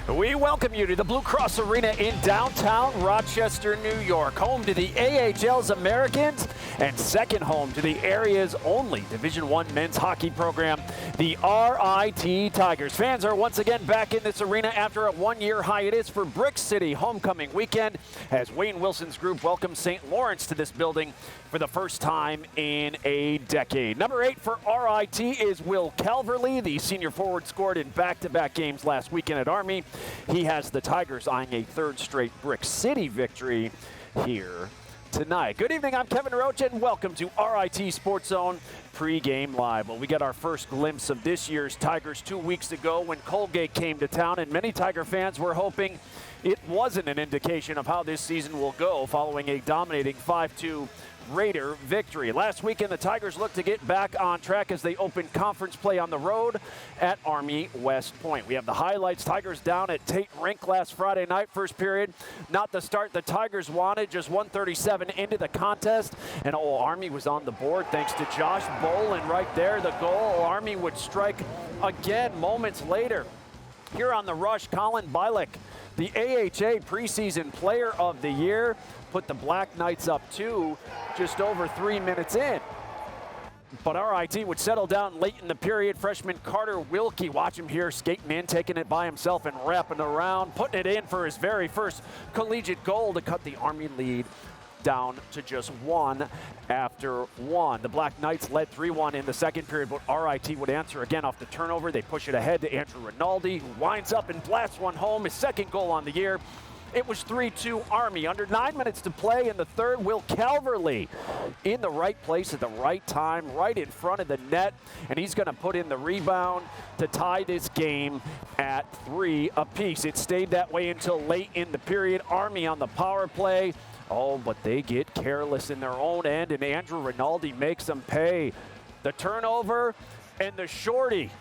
We welcome you to the Blue Cross Arena in downtown Rochester, New York, home to the AHL's Americans and second home to the area's only Division I men's hockey program, the RIT Tigers. Fans are once again back in this arena after a one-year hiatus for Brick City homecoming weekend as Wayne Wilson's group welcomes St. Lawrence to this building for the first time in a decade. Number 8 for RIT is Will Calverley. The senior forward scored in back-to-back games last weekend at Army. He has the Tigers eyeing a third straight Brick City victory here tonight. Good evening, I'm Kevin Roach, and welcome to RIT SportsZone Pregame Live. Well, we got our first glimpse of this year's Tigers 2 weeks ago when Colgate came to town, and many Tiger fans were hoping it wasn't an indication of how this season will go following a dominating 5-2 Raider victory. Last weekend, the Tigers looked to get back on track as they opened conference play on the road at Army West Point. We have the highlights. Tigers down at Tate Rink last Friday night, first period. Not the start the Tigers wanted, just 1:37 into the contest. And Army was on the board thanks to Josh Bolin right there. The goal, Army would strike again moments later. Here on the rush, Colin Bialik, the AHA preseason player of the year, put the Black Knights up 2 just over 3 minutes in. But RIT would settle down late in the period. Freshman Carter Wilkie, watch him here, skating in, taking it by himself and wrapping around, putting it in for his very first collegiate goal to cut the Army lead down to just 1 after 1. The Black Knights led 3-1 in the second period, but RIT would answer again off the turnover. They push it ahead to Andrew Rinaldi, who winds up and blasts one home, his second goal on the year. It was 3-2 Army. Under 9 minutes to play in the third, Will Calverley in the right place at the right time, right in front of the net, and he's going to put in the rebound to tie this game at 3 apiece. It stayed that way until late in the period. Army on the power play. Oh, but they get careless in their own end, and Andrew Rinaldi makes them pay. The turnover and the shorty.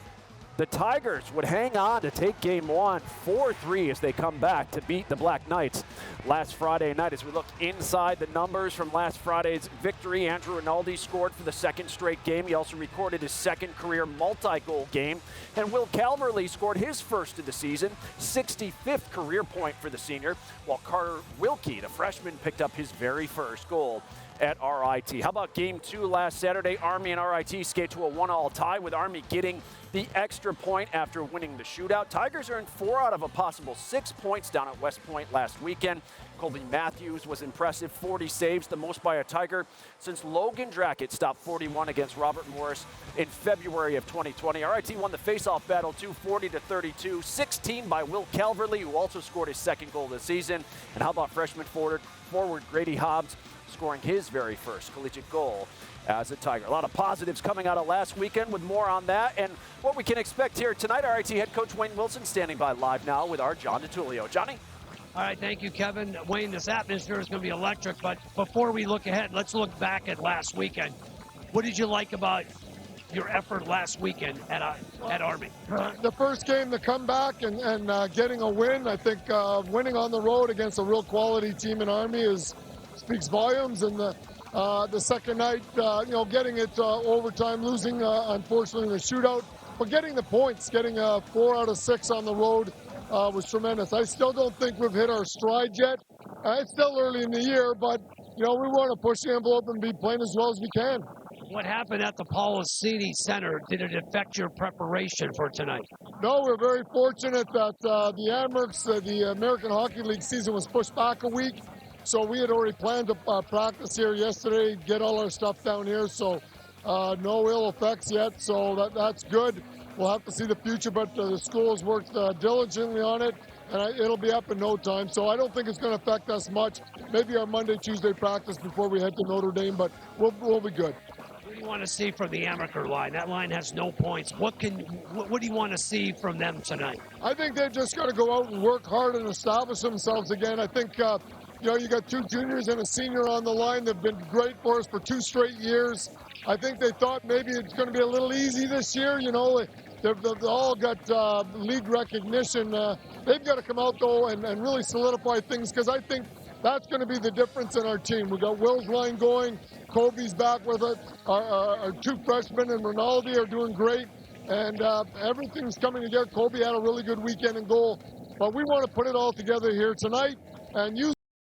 The Tigers would hang on to take game 1, 4-3 as they come back to beat the Black Knights last Friday night. As we look inside the numbers from last Friday's victory, Andrew Rinaldi scored for the second straight game. He also recorded his second career multi-goal game. And Will Calverley scored his first of the season, 65th career point for the senior, while Carter Wilkie, the freshman, picked up his very first goal at RIT. How about game 2 last Saturday? Army and RIT skate to a 1-1 tie, with Army getting the extra point after winning the shootout. Tigers earned 4 out of a possible 6 points down at West Point last weekend. Colby Matthews was impressive, 40 saves, the most by a Tiger since Logan Drackett stopped 41 against Robert Morris in February of 2020. RIT won the faceoff battle too, 40-32, 16 by Will Calverley, who also scored his second goal this season. And how about freshman forward Grady Hobbs scoring his very first collegiate goal as a Tiger. A lot of positives coming out of last weekend, with more on that and what we can expect here tonight. RIT head coach Wayne Wilson standing by live now with our John DiTullio. Johnny? All right, thank you, Kevin. Wayne, this atmosphere is going to be electric, but before we look ahead, let's look back at last weekend. What did you like about your effort last weekend at Army? The first game, the comeback and getting a win. I think winning on the road against a real quality team in Army speaks volumes. And the second night, getting it overtime, losing unfortunately in the shootout, but getting the points, getting 4 out of 6 on the road was tremendous. I still don't think we've hit our stride yet. It's still early in the year, but we want to push the envelope and be playing as well as we can. What happened at the Policini Center? Did it affect your preparation for tonight? No, we're very fortunate that the Amherst, the American Hockey League season was pushed back a week. So we had already planned to practice here yesterday, get all our stuff down here. So no ill effects yet, so that's good. We'll have to see the future, but the school has worked diligently on it, and it'll be up in no time. So I don't think it's going to affect us much. Maybe our Monday, Tuesday practice before we head to Notre Dame, but we'll be good. What do you want to see from the Amaker line? That line has no points. What do you want to see from them tonight? I think they've just got to go out and work hard and establish themselves again. I think you got 2 juniors and a senior on the line. They've been great for us for 2 straight years. I think they thought maybe it's going to be a little easy this year. They've all got league recognition. They've got to come out, though, and really solidify things, because I think that's going to be the difference in our team. We got Will's line going. Kobe's back with it. Our 2 freshmen and Rinaldi are doing great. And everything's coming together. Kobe had a really good weekend in goal. But we want to put it all together here tonight and use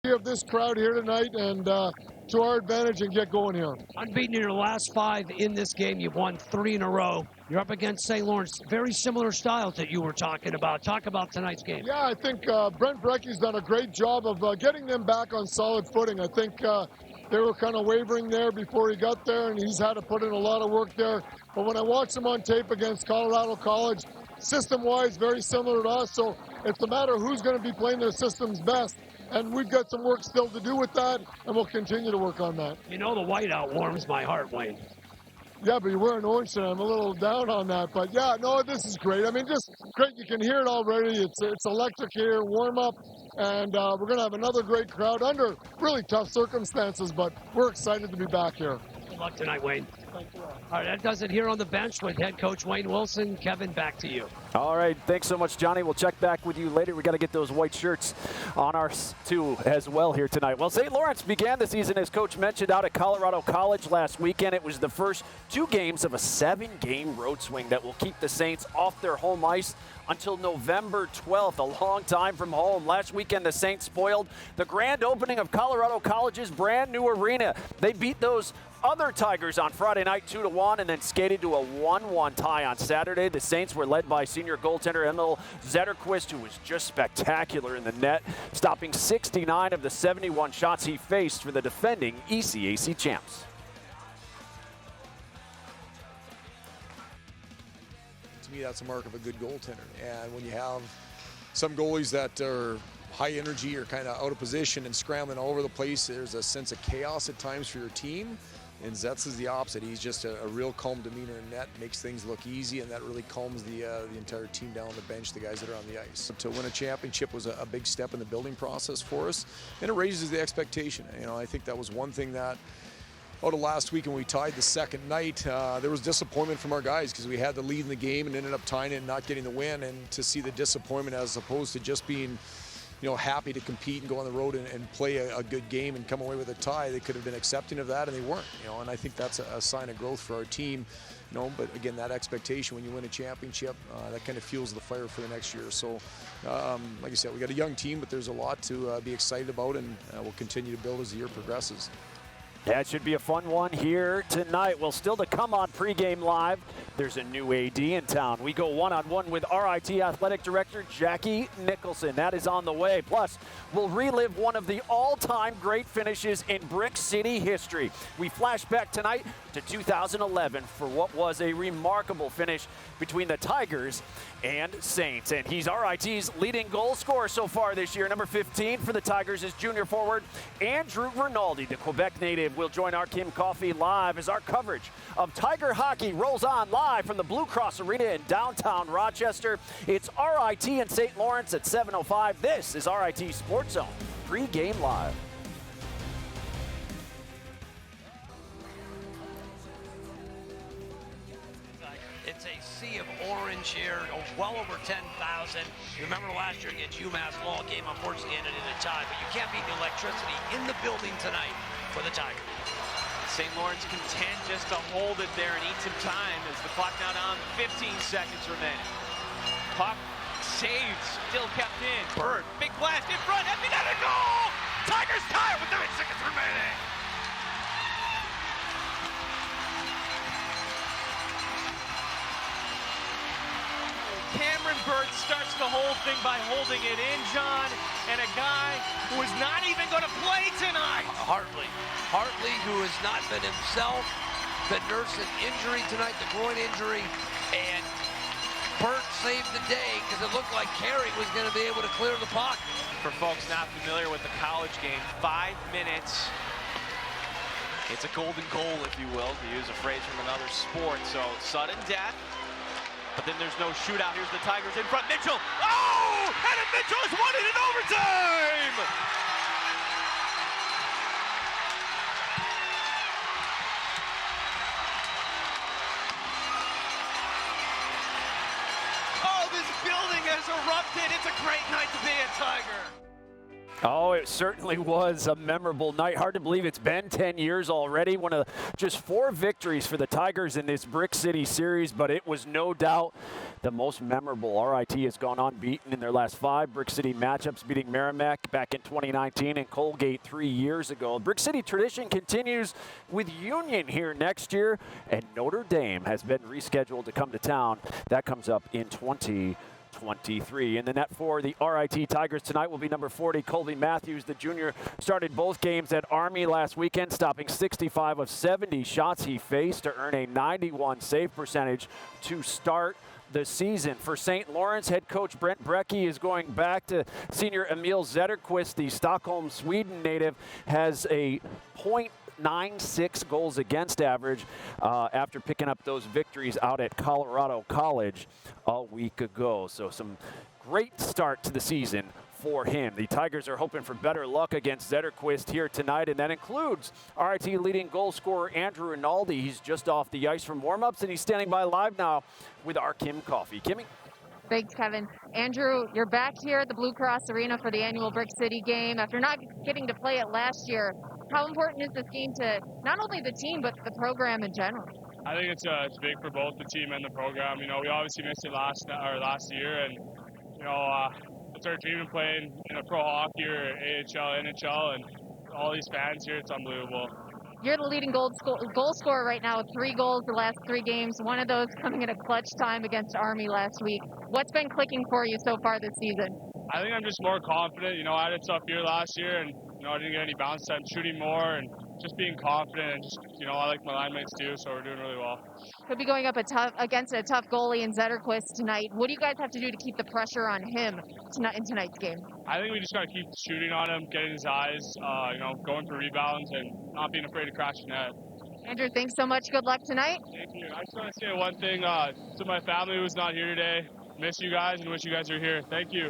of this crowd here tonight and to our advantage and get going here. Unbeaten in your last 5 in this game. You've won 3 in a row. You're up against St. Lawrence. Very similar styles that you were talking about. Talk about tonight's game. Yeah, I think Brent Brecky's done a great job of getting them back on solid footing. I think they were kind of wavering there before he got there, and he's had to put in a lot of work there. But when I watched him on tape against Colorado College, system-wise, very similar to us. So it's a matter of who's going to be playing their systems best. And we've got some work still to do with that, and we'll continue to work on that. You know the whiteout warms my heart, Wayne. Yeah, but you're wearing orange tonight. I'm a little down on that. But, yeah, no, this is great. I mean, just great. You can hear it already. It's electric here, warm-up, and we're going to have another great crowd under really tough circumstances, but we're excited to be back here. Good luck tonight, Wayne. Thank you. All right, that does it here on the bench with head coach Wayne Wilson. Kevin, back to you. All right, thanks so much, Johnny. We'll check back with you later. We got to get those white shirts on our too as well here tonight. Well, St. Lawrence began the season, as Coach mentioned, out at Colorado College last weekend. It was the first 2 games of a 7-game road swing that will keep the Saints off their home ice until November 12th, a long time from home. Last weekend, the Saints spoiled the grand opening of Colorado College's brand new arena. They beat those other Tigers on Friday night 2-1 and then skated to a 1-1 tie on Saturday. The Saints were led by senior goaltender Emil Zetterquist, who was just spectacular in the net, stopping 69 of the 71 shots he faced for the defending ECAC champs. To me, that's a mark of a good goaltender. And when you have some goalies that are high energy or kind of out of position and scrambling all over the place, there's a sense of chaos at times for your team. And Zetz is the opposite. He's just a real calm demeanor in net, makes things look easy, and that really calms the entire team down on the bench, the guys that are on the ice. To win a championship was a big step in the building process for us, and it raises the expectation. You know, I think that was one thing that out of last week when we tied the second night, there was disappointment from our guys because we had the lead in the game and ended up tying it and not getting the win. And to see the disappointment as opposed to just being, you know, happy to compete and go on the road and play a good game and come away with a tie, they could have been accepting of that, and they weren't. You know, and I think that's a sign of growth for our team. You know, but again, that expectation when you win a championship, that kind of fuels the fire for the next year. So, like I said, we got a young team, but there's a lot to be excited about, and we'll continue to build as the year progresses. That should be a fun one here tonight. Well, still to come on Pregame Live, there's a new AD in town. We go one-on-one with RIT Athletic Director Jackie Nicholson. That is on the way. Plus, we'll relive one of the all-time great finishes in Brick City history. We flash back tonight to 2011 for what was a remarkable finish between the Tigers and Saints. And he's RIT's leading goal scorer so far this year. Number 15 for the Tigers is junior forward Andrew Rinaldi, the Quebec native, will join our Kim Coffee live as our coverage of Tiger hockey rolls on live from the Blue Cross Arena in downtown Rochester. It's RIT and St. Lawrence at 7:05. This is RIT Sports Zone Pregame Live. It's a sea of orange here, well over 10,000. Remember last year against UMass Lowell, game unfortunately ended in a tie, but you can't beat the electricity in the building tonight for the Tigers. St. Lawrence content just to hold it there and eat some time as the clock now down, 15 seconds remaining. Puck saves, still kept in. Bird, big blast in front, empty net, a goal! Tigers tie with 9 seconds remaining. Cameron Bird starts the whole thing by holding it in, John, and a guy who is not even going to play tonight. Hartley, who has not been himself, been nursing injury tonight, the groin injury, and Burt saved the day because it looked like Carey was going to be able to clear the puck. For folks not familiar with the college game, 5 minutes. It's a golden goal, if you will, to use a phrase from another sport. So sudden death. But then there's no shootout. Here's the Tigers in front. Mitchell. Oh! And Mitchell has won it in overtime! Oh, this building has erupted. It's a great night to be a Tiger. Oh, it certainly was a memorable night. Hard to believe it's been 10 years already. One of just 4 victories for the Tigers in this Brick City series, but it was no doubt the most memorable. RIT has gone unbeaten in their last 5 Brick City matchups, beating Merrimack back in 2019 and Colgate 3 years ago. Brick City tradition continues with Union here next year, and Notre Dame has been rescheduled to come to town. That comes up in 2023. In the net for the RIT Tigers tonight will be number 40, Colby Matthews. The junior started both games at Army last weekend, stopping 65 of 70 shots he faced to earn a 91 save percentage to start the season. For St. Lawrence, head coach Brent Brecky is going back to senior Emil Zetterquist. The Stockholm, Sweden native has a .96 goals against average after picking up those victories out at Colorado College a week ago. So some great start to the season for him. The Tigers are hoping for better luck against Zetterquist here tonight, and that includes RIT leading goal scorer Andrew Rinaldi. He's just off the ice from warm-ups, and he's standing by live now with our Kim Coffey. Kimmy? Thanks, Kevin. Andrew, you're back here at the Blue Cross Arena for the annual Brick City game. After not getting to play it last year, how important is this game to not only the team, but the program in general? I think it's big for both the team and the program. You know, we obviously missed it last year, and you know, it's our dream of playing pro hockey or AHL, NHL, and all these fans here. It's unbelievable. You're the leading goal scorer right now with 3 goals the last 3 games. One of those coming at a clutch time against Army last week. What's been clicking for you so far this season? I think I'm just more confident. You know, I had a tough year last year, and I didn't get any bounce time, shooting more, and just being confident. And just, I like my line mates too, so we're doing really well. Could be going up against a tough goalie in Zetterquist tonight. What do you guys have to do to keep the pressure on him in tonight's game? I think we just got to keep shooting on him, getting his eyes, going for rebounds, and not being afraid to crash the net. Andrew, thanks so much. Good luck tonight. Thank you. I just want to say one thing to my family who's not here today. Miss you guys and wish you guys were here. Thank you.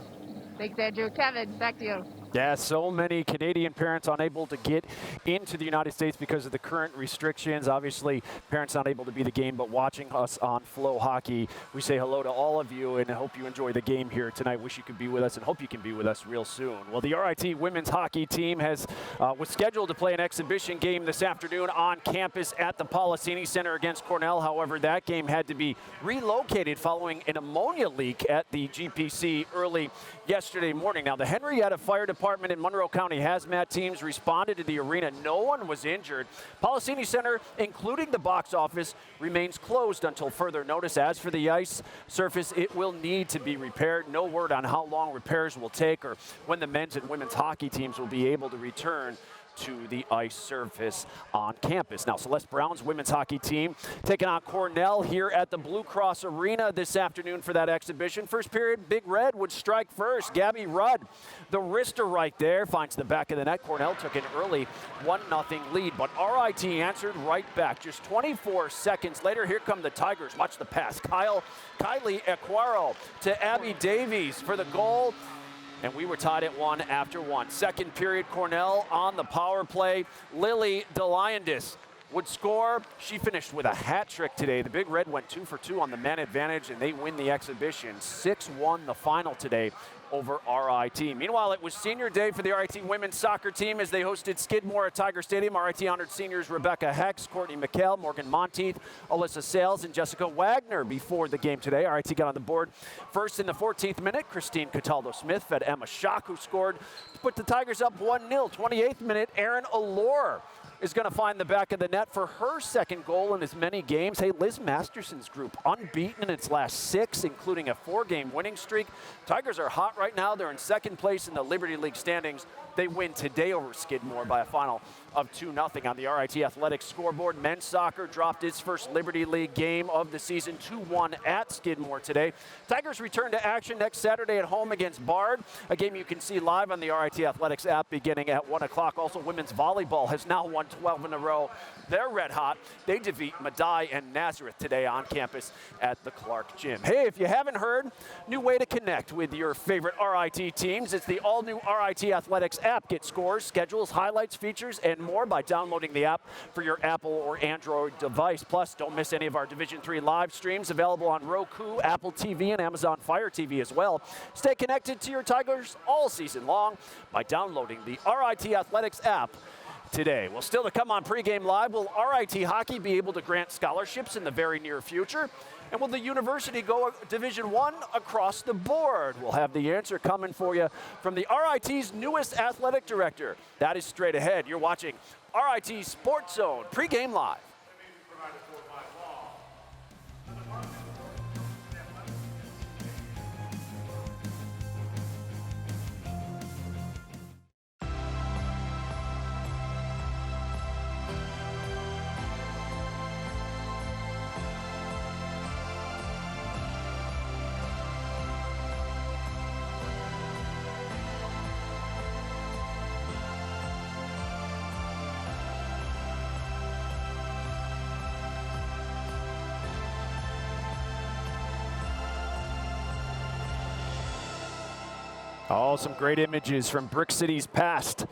Thanks, Andrew. Kevin, back to you. Yeah, so many Canadian parents unable to get into the United States because of the current restrictions. Obviously, parents not able to be at the game, but watching us on Flow Hockey. We say hello to all of you and hope you enjoy the game here tonight. Wish you could be with us and hope you can be with us real soon. Well, the RIT women's hockey team was scheduled to play an exhibition game this afternoon on campus at the Policini Center against Cornell. However, that game had to be relocated following an ammonia leak at the GPC early yesterday morning. Now, the Henrietta Fire Department and Monroe County hazmat teams responded to the arena. No one was injured. Policini Center, including the box office, remains closed until further notice. As for the ice surface, it will need to be repaired. No word on how long repairs will take or when the men's and women's hockey teams will be able to return to the ice surface on campus. Now, Celeste Brown's women's hockey team taking on Cornell here at the Blue Cross Arena this afternoon for that exhibition. First period, Big Red would strike first. Gabby Rudd, the wrister right there, finds the back of the net. Cornell took an early 1-0 lead, but RIT answered right back. Just 24 seconds later, here come the Tigers. Watch the pass. Kylie Equaro to Abby Davies for the goal. And we were tied at 1 after 1. Second period, Cornell on the power play. Lily DeLiondis would score. She finished with a hat trick today. The Big Red went 2 for 2 on the man advantage, and they win the exhibition. 6-1 the final today over RIT. Meanwhile, it was senior day for the RIT women's soccer team as they hosted Skidmore at Tiger Stadium. RIT honored seniors Rebecca Hex, Courtney McHale, Morgan Monteith, Alyssa Sales, and Jessica Wagner before the game today. RIT got on the board first in the 14th minute. Christine Cataldo-Smith fed Emma Schock, who scored to put the Tigers up 1-0. 28th minute, Erin Allure is going to find the back of the net for her second goal in as many games. Hey, Liz Masterson's group unbeaten in its last 6, including a 4-game winning streak. Tigers are hot right now. They're in second place in the Liberty League standings. They win today over Skidmore by a final of 2-0 on the RIT Athletics scoreboard. Men's soccer dropped its first Liberty League game of the season, 2-1 at Skidmore today. Tigers return to action next Saturday at home against Bard, a game you can see live on the RIT Athletics app beginning at 1 o'clock. Also, women's volleyball has now won 12 in a row. They're red hot. They defeat Madai and Nazareth today on campus at the Clark Gym. Hey, if you haven't heard, new way to connect with your favorite RIT teams. It's the all-new RIT Athletics app. Get scores, schedules, highlights, features, and more by downloading the app for your Apple or Android device. Plus, don't miss any of our Division III live streams available on Roku, Apple TV, and Amazon Fire TV as well. Stay connected to your Tigers all season long by downloading the RIT Athletics app today. Well, still to come on Pregame Live, will RIT Hockey be able to grant scholarships in the very near future? And will the university go Division I across the board? We'll have the answer coming for you from the RIT's newest athletic director. That is straight ahead. You're watching RIT SportsZone Pregame Live. Oh, some great images from Brick City's past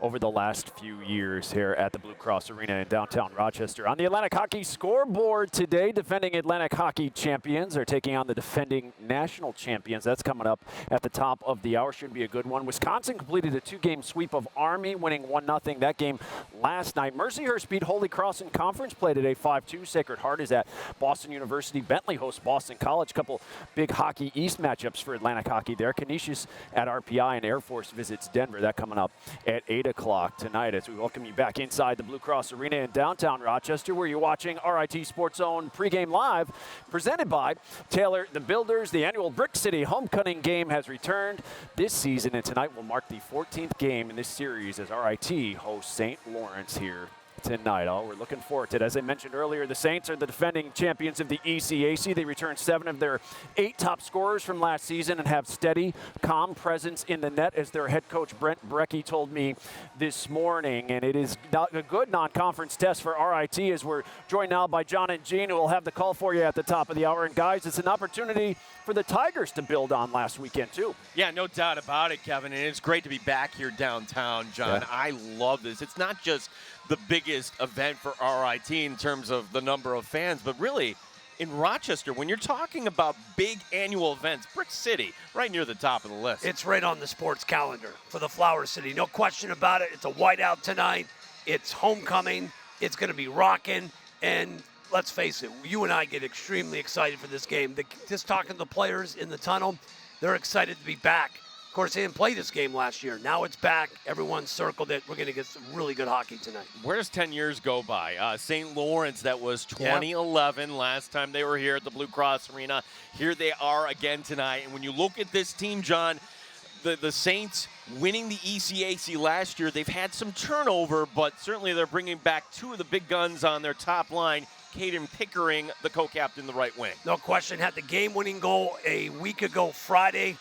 over the last few years here at the Blue Cross Arena in downtown Rochester. On the Atlantic Hockey scoreboard today, defending Atlantic Hockey champions are taking on the defending national champions. That's coming up at the top of the hour. Should be a good one. Wisconsin completed a 2-game sweep of Army, winning 1-0 that game last night. Mercyhurst beat Holy Cross in conference play today 5-2. Sacred Heart is at Boston University. Bentley hosts Boston College. Couple big Hockey East matchups for Atlantic Hockey there. Canisius at RPI, and Air Force visits Denver. That coming up at 8 o'clock tonight as we welcome you back inside the Blue Cross Arena in downtown Rochester, where you're watching RIT SportsZone Pregame Live, presented by Taylor the Builders. The annual Brick City Homecoming game has returned this season, and tonight will mark the 14th game in this series as RIT hosts St. Lawrence here tonight. Oh, we're looking forward to it. As I mentioned earlier, the Saints are the defending champions of the ECAC. They returned 7 of their 8 top scorers from last season and have steady, calm presence in the net, as their head coach Brent Brecky told me this morning. And it is a good non-conference test for RIT, as we're joined now by John and Gene, who will have the call for you at the top of the hour. And guys, it's an opportunity for the Tigers to build on last weekend too. Yeah, no doubt about it, Kevin. And it's great to be back here downtown, John. Yeah. I love this. It's not just the biggest event for RIT in terms of the number of fans, but really in Rochester, when you're talking about big annual events, Brick City, right near the top of the list. It's right on the sports calendar for the Flower City. No question about it. It's a whiteout tonight. It's homecoming. It's going to be rocking. And let's face it, you and I get extremely excited for this game. Just talking to the players in the tunnel, they're excited to be back. Of course, they didn't play this game last year. Now it's back. Everyone circled it. We're going to get some really good hockey tonight. Where does 10 years go by? St. Lawrence, that was 2011, last time they were here at the Blue Cross Arena. Here they are again tonight. And when you look at this team, John, the Saints winning the ECAC last year, they've had some turnover, but certainly they're bringing back 2 of the big guns on their top line. Caden Pickering, the co-captain, the right wing. No question, had the game-winning goal a week ago Friday,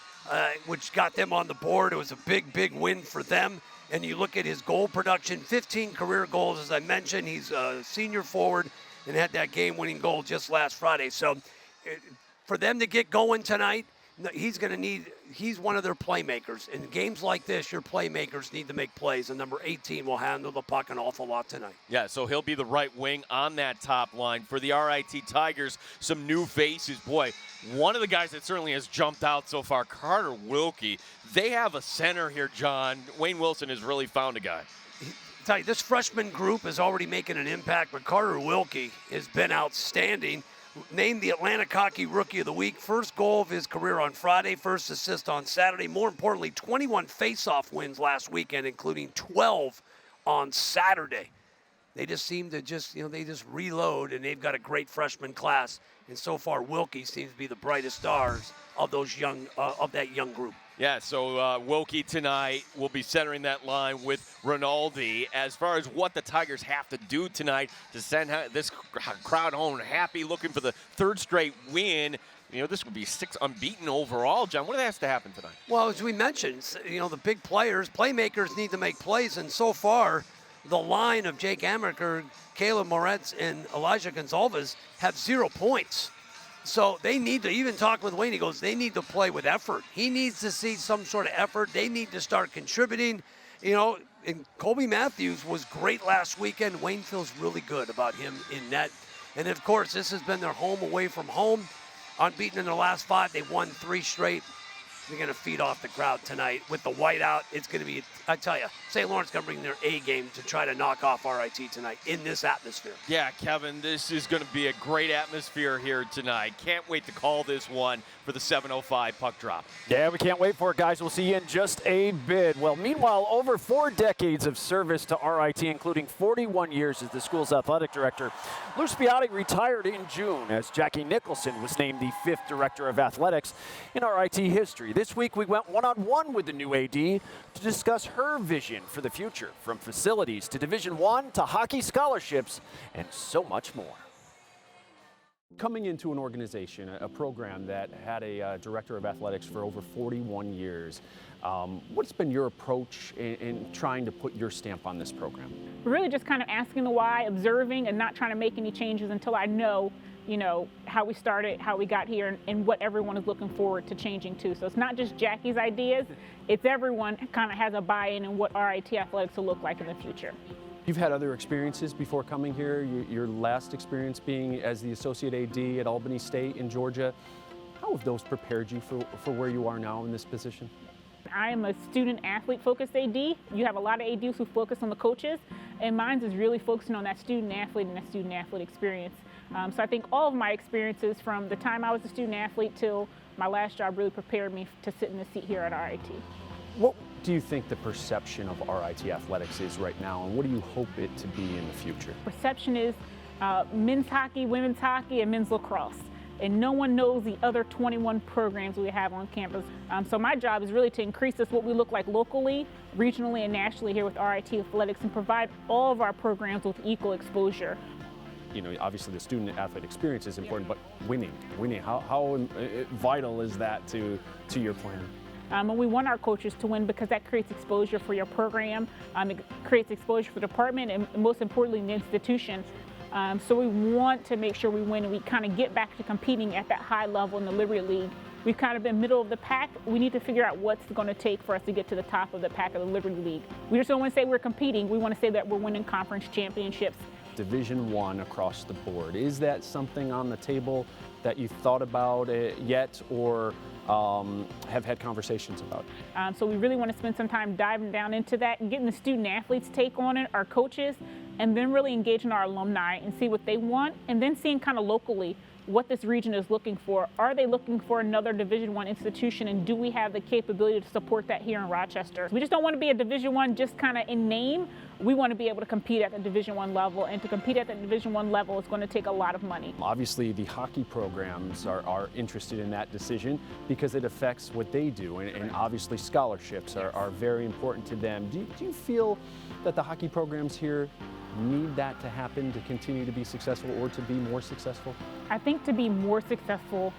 which got them on the board. It was a big, big win for them. And you look at his goal production, 15 career goals, as I mentioned. He's a senior forward and had that game-winning goal just last Friday. So for them to get going tonight, he's one of their playmakers. In games like this, your playmakers need to make plays, and number 18 will handle the puck an awful lot tonight. Yeah, so he'll be the right wing on that top line. For the RIT Tigers, some new faces. Boy, one of the guys that certainly has jumped out so far, Carter Wilkie. They have a center here, John. Wayne Wilson has really found a guy. I tell you, this freshman group is already making an impact, but Carter Wilkie has been outstanding. Named the Atlantic Hockey Rookie of the Week. First goal of his career on Friday, first assist on Saturday. More importantly, 21 face-off wins last weekend, including 12 on Saturday. They just seem to they just reload, and they've got a great freshman class. And so far, Wilkie seems to be the brightest stars of that young group. Yeah, so Wilkie tonight will be centering that line with Rinaldi. As far as what the Tigers have to do tonight to send this crowd home happy, looking for the 3rd straight win, this would be 6 unbeaten overall. John, what has to happen tonight? Well, as we mentioned, the big playmakers need to make plays, and so far, the line of Jake Amaker, Caleb Moretz, and Elijah Gonzalez have 0 points. So they need to, even talk with Wayne, he goes, they need to play with effort. He needs to see some sort of effort. They need to start contributing. And Colby Matthews was great last weekend. Wayne feels really good about him in net. And, of course, this has been their home away from home. Unbeaten in their last 5. They won 3 straight. they're going to feed off the crowd tonight. With the whiteout, it's going to be, I tell you, St. Lawrence going to bring their A game to try to knock off RIT tonight in this atmosphere. Yeah, Kevin, this is going to be a great atmosphere here tonight. Can't wait to call this one for the 7:05 puck drop. Yeah, we can't wait for it, guys. We'll see you in just a bit. Well, meanwhile, over 4 decades of service to RIT, including 41 years as the school's athletic director, Lou Spiotti retired in June as Jackie Nicholson was named the 5th director of athletics in RIT history. This week, we went one-on-one with the new AD to discuss her vision for the future, from facilities to Division I to hockey scholarships and so much more. Coming into an organization, a program that had a director of athletics for over 41 years, what's been your approach in trying to put your stamp on this program? Really just kind of asking the why, observing, and not trying to make any changes until I know, how we started, how we got here, and what everyone is looking forward to changing to. So it's not just Jackie's ideas, it's everyone kind of has a buy-in in what RIT athletics will look like in the future. You've had other experiences before coming here, your last experience being as the Associate AD at Albany State in Georgia. How have those prepared you for where you are now in this position? I am a student-athlete focused AD. You have a lot of ADs who focus on the coaches, and mine is really focusing on that student-athlete and that student-athlete experience. So I think all of my experiences from the time I was a student-athlete till my last job really prepared me to sit in the seat here at RIT. What do you think the perception of RIT athletics is right now, and what do you hope it to be in the future? Perception is men's hockey, women's hockey, and men's lacrosse. And no one knows the other 21 programs we have on campus. So my job is really to increase this, what we look like locally, regionally, and nationally here with RIT Athletics, and provide all of our programs with equal exposure. Obviously the student athlete experience is important, but winning, how vital is that to your plan? And we want our coaches to win because that creates exposure for your program, it creates exposure for the department, and most importantly, the institution. So we want to make sure we win and we kind of get back to competing at that high level in the Liberty League. We've kind of been middle of the pack. We need to figure out what's going to take for us to get to the top of the pack of the Liberty League. We just don't want to say we're competing. We want to say that we're winning conference championships. Division I across the board. Is that something on the table that you've thought about yet or have had conversations about? So we really want to spend some time diving down into that and getting the student athletes' take on it, our coaches, and then really engaging our alumni and see what they want, and then seeing kind of locally what this region is looking for. Are they looking for another Division I institution, and do we have the capability to support that here in Rochester? We just don't want to be a Division I just kind of in name. We want to be able to compete at the Division I level, and to compete at the Division I level is going to take a lot of money. Obviously, the hockey programs are interested in that decision because it affects what they do, and obviously scholarships are very important to them. Do you feel that the hockey programs here need that to happen to continue to be successful or to be more successful? I think to be more successful,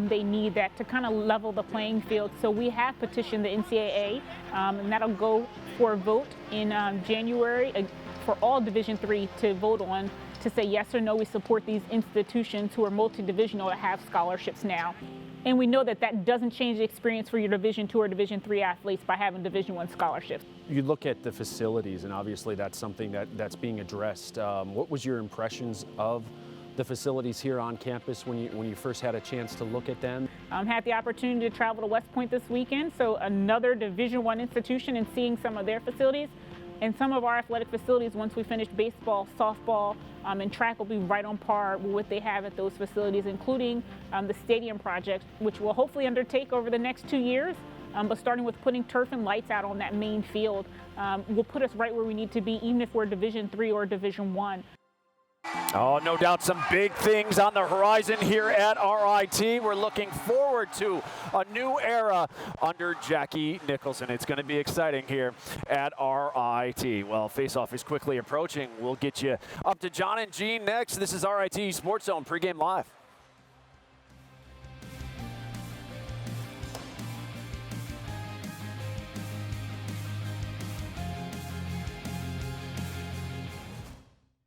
they need that to kind of level the playing field. So we have petitioned the NCAA, and that'll go for a vote in January for all Division III to vote on to say yes or no, we support these institutions who are multi-divisional that have scholarships now. And we know that that doesn't change the experience for your Division II or Division III athletes by having Division I scholarships. You look at the facilities, and obviously that's something that's being addressed. What was your impressions of the facilities here on campus when you first had a chance to look at them? Had the opportunity to travel to West Point this weekend, so another Division I institution, and seeing some of their facilities. And some of our athletic facilities, once we finish baseball, softball, and track, will be right on par with what they have at those facilities, including the stadium project, which we'll hopefully undertake over the next 2 years. But starting with putting turf and lights out on that main field will put us right where we need to be, even if we're Division III or Division I. Oh, no doubt some big things on the horizon here at RIT. We're looking forward to a new era under Jackie Nicholson. It's going to be exciting here at RIT. Well, face-off is quickly approaching. We'll get you up to John and Gene next. This is RIT SportsZone Pregame Live.